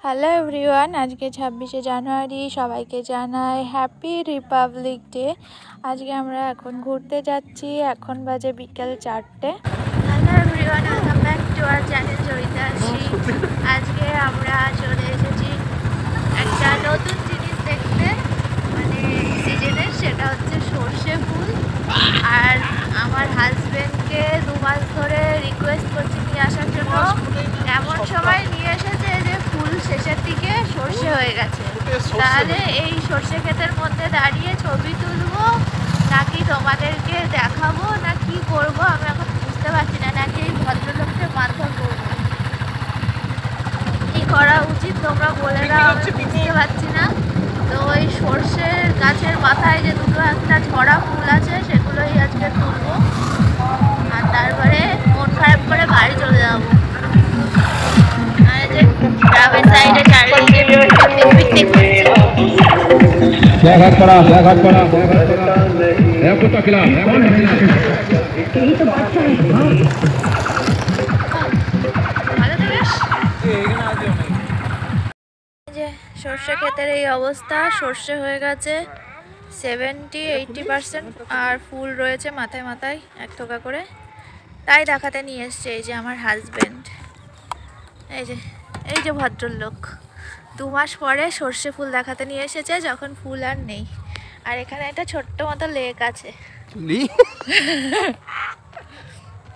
Hello everyone, আজকে 26শে জানুয়ারি। সবাইকে জানাই হ্যাপি রিপাবলিক ডে। আজকে আমরা এখন ঘুরতে যাচ্ছি। এখন বাজে বিকেল 4টে। Hello everyone, welcome back to our channel Joyitashri. আজকে আমরা চলে এসেছি একটা নতুন জিনিস দেখতে, মানে সিজনের, সেটা হচ্ছে সর্ষে ফুল। আর আমার হাজবেন্ডকে 2 মাস ধরে রিকোয়েস্ট করছি নিয়ে আসার জন্য। এমন সময় নিয়ে এসেছে যে ফুল শেষের দিকে সর্ষে হয়ে গেছে। তাহলে এই সর্ষে ক্ষেতের মধ্যে দাঁড়িয়ে ছবি তুলবো নাকি তোমাদেরকে দেখাবো না কি করবো আমি এখন বুঝতে পারছি না। নাকি এই ভদ্রলোককে মারধর করবো, কি করা উচিত তোমরা বলে দাও, আমি বুঝতে পারছি না। তো ওই সর্ষের গাছের মাথায় যে দুটো একটা ঝরা ফুল আছে সেগুলোই আজকে তুলবো, আর তারপরে মন খারাপ করে বাড়ি চলে যাবো। গ্রামের সাইডে চারিদিকে পিকনিক হচ্ছে। সর্ষে ক্ষেতের এই অবস্থা, সর্ষে হয়ে গেছে 70-80%, আর ফুল রয়েছে মাথায় মাথায় এক থোকা করে। তাই দেখাতে নিয়ে এসছে এই যে আমার হাজবেন্ড, এই যে ভদ্রলোক 2 মাস পরে সর্ষে ফুল দেখাতে নিয়ে এসেছে, যখন ফুল আর নেই। আর এখানে একটা ছোট্ট মতো লেক আছে,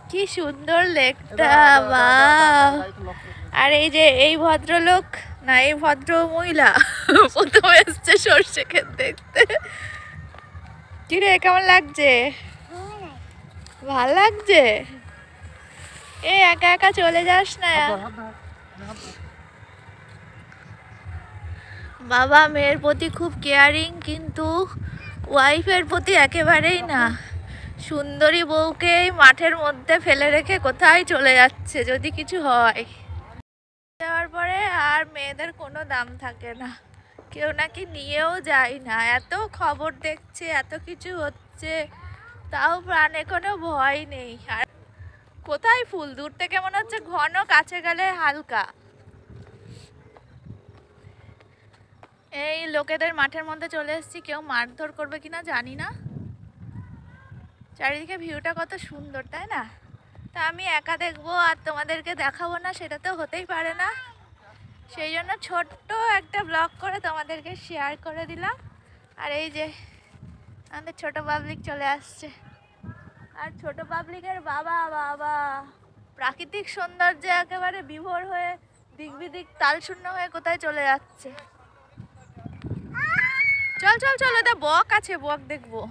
কি সুন্দর লেকটা, বাহ। আর এই যে এই ভদ্রলোক, না এই ভদ্র মহিলা প্রথম এসছে সর্ষে ক্ষেত দেখতে। কিরে কেমন লাগছে? ভাল লাগছে? এ একা একা চলে যাস না। বাবা মেয়ের প্রতি খুব কেয়ারিং, কিন্তু ওয়াইফের প্রতি একেবারেই না। সুন্দরী বউকে মাঠের মধ্যে ফেলে রেখে কোথায় চলে যাচ্ছে যদি কিছু হয়। যাওয়ার পরে আর মেয়েদের কোনো দাম থাকে না, কেউ নাকি নিয়েও যায় না। এত খবর দেখছে, এত কিছু হচ্ছে, তাও প্রাণে কোনো ভয় নেই। আর কোথায় ফুল দূর থেকে মনে হচ্ছে ঘন, কাছে গেলে হালকা। এই লোকেদের মাঠের মধ্যে চলে এসেছি, কেউ মারধর করবে কিনা জানি না। চারিদিকে ভিউটা কত সুন্দর, তাই না? তা আমি একা দেখবো আর তোমাদেরকে দেখাবো না, সেটা তো হতেই পারে না। সেই জন্য ছোট্ট একটা ব্লগ করে তোমাদেরকে শেয়ার করে দিলাম। আর এই যে আমাদের ছোট পাবলিক চলে আসছে, আর ছোট পাবলিকের বাবা বাবা প্রাকৃতিক সৌন্দর্যে একেবারে বিভোর হয়ে দিক বিদিক তালশূন্য হয়ে কোথায় চলে যাচ্ছে। চল চল চল, ওটা বক আছে, বক দেখবো।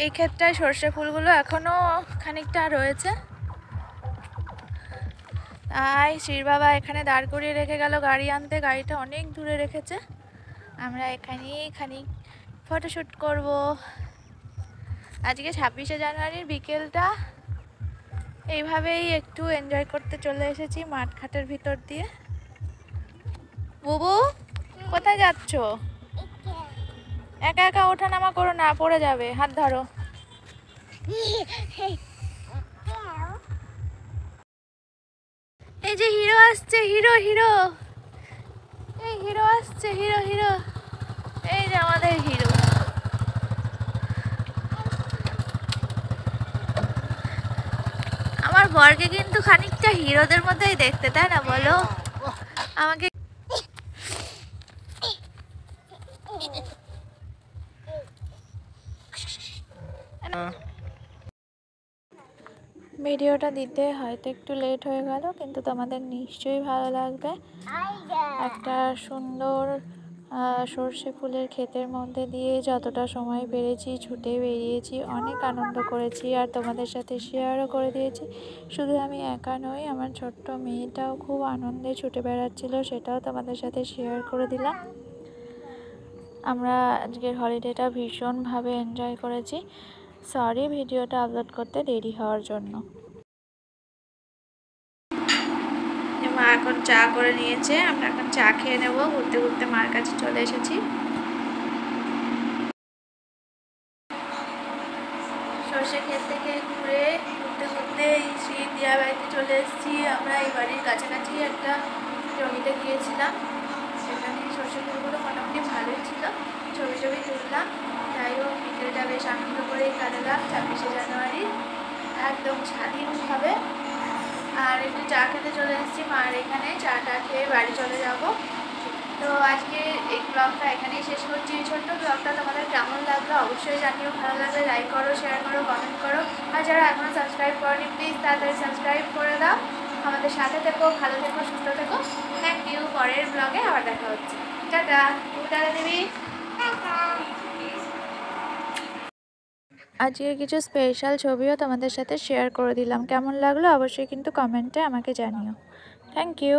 এই ক্ষেত্রে সর্ষে ফুলগুলো এখনো খানিকটা রয়েছে, তাই শ্রীর বাবা এখানে দাঁড় করিয়ে রেখে গেল গাড়ি আনতে। গাড়িটা অনেক দূরে রেখেছে, আমরা এখানেই খানিক ফটোশ্যুট করব। আজকে 26শে জানুয়ারির বিকেলটা এইভাবেই একটু এনজয় করতে চলে এসেছি মাঠঘাটের ভিতর দিয়ে। বুবু কোথায় যাচ্ছ? একা একা ওঠা নামা করো না, পড়ে যাবে, হাত ধরো। এই যে হিরো আসছে, হিরো হিরো, এই হিরো আসছে, হিরো হিরো, এই যে আমাদের হিরো। আমার বরকে কিন্তু খানিকটা হিরোদের মধ্যেই দেখতে, তাই না বলো? আমাকে ভিডিওটা দিতে হয়তো একটু লেট হয়ে গেল, কিন্তু তোমাদের নিশ্চয়ই ভালো লাগবে। একটা সুন্দর সর্ষে ফুলের ক্ষেতের মধ্যে দিয়ে যতটা সময় পেরেছি ছুটে বেরিয়েছি, অনেক আনন্দ করেছি, আর তোমাদের সাথে শেয়ারও করে দিয়েছি। শুধু আমি একা নই, আমার ছোট্ট মেয়েটাও খুব আনন্দে ছুটে বেড়াচ্ছিল, সেটাও তোমাদের সাথে শেয়ার করে দিলাম। আমরা আজকের হলিডেটা ভীষণভাবে এনজয় করেছি। সরি ভিডিওটা আপলোড করতে দেরি হওয়ার জন্য। মা এখন চা করে নিয়েছে, আমরা এখন চা খেয়ে নেবো। ঘুরতে ঘুরতে মার কাছে চলে এসেছি। সর্ষে ক্ষেত থেকে ঘুরে ঘুরতে ঘুরতে ঘুরতে এই শ্রী দিয়া বাড়িতে চলে এসেছি। আমরা এই বাড়ির কাছাকাছি একটা জমিতে গিয়েছিলাম, সেখানে সরষে ফুলগুলো মোটামুটি ভালোই ছিল, ছবি ছবি তুললাম। যাই হোক বিকেলটা বেশ আনন্দ করেই কাটালাম 26শে জানুয়ারি একদম স্বাধীনভাবে। আর একটু চা খেতে চলে এসেছি মার এখানে, চাটা খেয়ে বাড়ি চলে যাব। তো আজকে এই ব্লগটা এখানেই শেষ করছি। এই ছোট্ট ব্লগটা তোমাদের কেমন লাগলো অবশ্যই জানিও। ভালো লাগলে লাইক করো, শেয়ার করো, কমেন্ট করো। আর যারা এখনও সাবস্ক্রাইব করনি প্লিজ তাড়াতাড়ি সাবস্ক্রাইব করে দাও। আমাদের সাথে থেকো, ভালো থেকো, সুস্থ থেকো। Thank you. পরের ব্লগে আবার দেখা হচ্ছে। টাটা। টাটা দিবি। আজকে কিছু স্পেশাল ছবিও তোমাদের সাথে শেয়ার করে দিলাম। কেমন লাগলো অবশ্যই কিন্তু কমেন্টে আমাকে জানিও। Thank you.